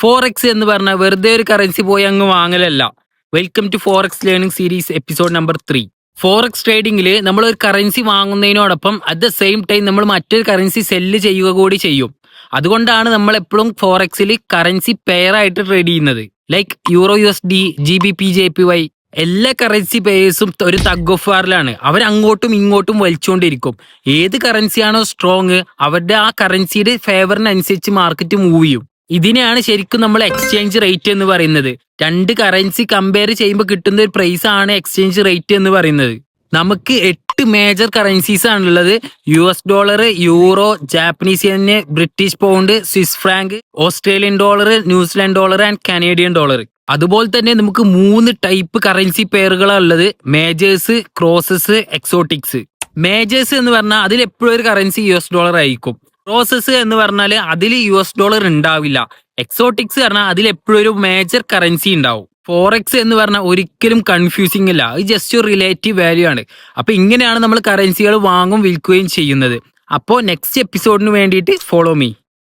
Forex എന്ന് പറഞ്ഞാൽ വെറുതെ ഒരു കറൻസി പോയി അങ്ങ് വാങ്ങലല്ല. Welcome to forex learning series episode number 3. Forex ട്രേഡിംഗിൽ നമ്മൾ ഒരു കറൻസി വാങ്ങുന്നതിനോടൊപ്പം അറ്റ് ദ സെയിം ടൈം നമ്മൾ മറ്റൊരു കറൻസി സെല്ല് ചെയ്യുക കൂടി ചെയ്യും. അതുകൊണ്ടാണ് നമ്മൾ എപ്പോഴും ഫോറക്സിൽ കറൻസി പെയർ ആയിട്ട് ട്രേഡ് ചെയ്യുന്നത്. Like euro USD, GBP, JPY എല്ലാ കറൻസി പേയേഴ്സും ഒരു തഗ് ഓഫ് വാറിലാണ്. അവർ അങ്ങോട്ടും ഇങ്ങോട്ടും വലിച്ചുകൊണ്ടിരിക്കും. ഏത് കറൻസിയാണോ സ്ട്രോങ് അവരുടെ ആ കറൻസിയുടെ ഫേവറിനനുസരിച്ച് മാർക്കറ്റ് മൂവ് ചെയ്യും. ഇതിനെയാണ് ശരിക്കും നമ്മൾ എക്സ്ചേഞ്ച് റേറ്റ് എന്ന് പറയുന്നത്. രണ്ട് കറൻസി കമ്പയർ ചെയ്യുമ്പോൾ കിട്ടുന്ന ഒരു പ്രൈസ് ആണ് എക്സ്ചേഞ്ച് റേറ്റ് എന്ന് പറയുന്നത്. നമുക്ക് 8 മേജർ കറൻസീസ് ആണുള്ളത്. $, Euro, Japanese N, British pound, Swiss Frank, Australian dollar, New Zealand dollar and Canadian dollar. അതുപോലെ തന്നെ നമുക്ക് 3 ടൈപ്പ് കറൻസി പെയറുകളാണ് ഉള്ളത്: മേജേഴ്സ്, ക്രോസസ്, എക്സോട്ടിക്സ്. മേജേഴ്സ് എന്ന് പറഞ്ഞാൽ അതിൽ എപ്പോഴും ഒരു കറൻസി $, ആയിരിക്കും. ക്രോസസ് എന്ന് പറഞ്ഞാൽ അതിൽ $, ഉണ്ടാവില്ല. എക്സോട്ടിക്സ് പറഞ്ഞാൽ അതിൽ എപ്പോഴും ഒരു മേജർ കറൻസി ഉണ്ടാവും. ഫോറക്സ് എന്ന് പറഞ്ഞാൽ ഒരിക്കലും കൺഫ്യൂസിങ് ഇല്ല, അത് ജസ്റ്റ് ഒരു റിലേറ്റീവ് വാല്യൂ ആണ്. അപ്പൊ ഇങ്ങനെയാണ് നമ്മൾ കറൻസികൾ വാങ്ങും വിൽക്കുകയും ചെയ്യുന്നത്. അപ്പോൾ നെക്സ്റ്റ് എപ്പിസോഡിന് വേണ്ടിയിട്ട് ഫോളോ മീ.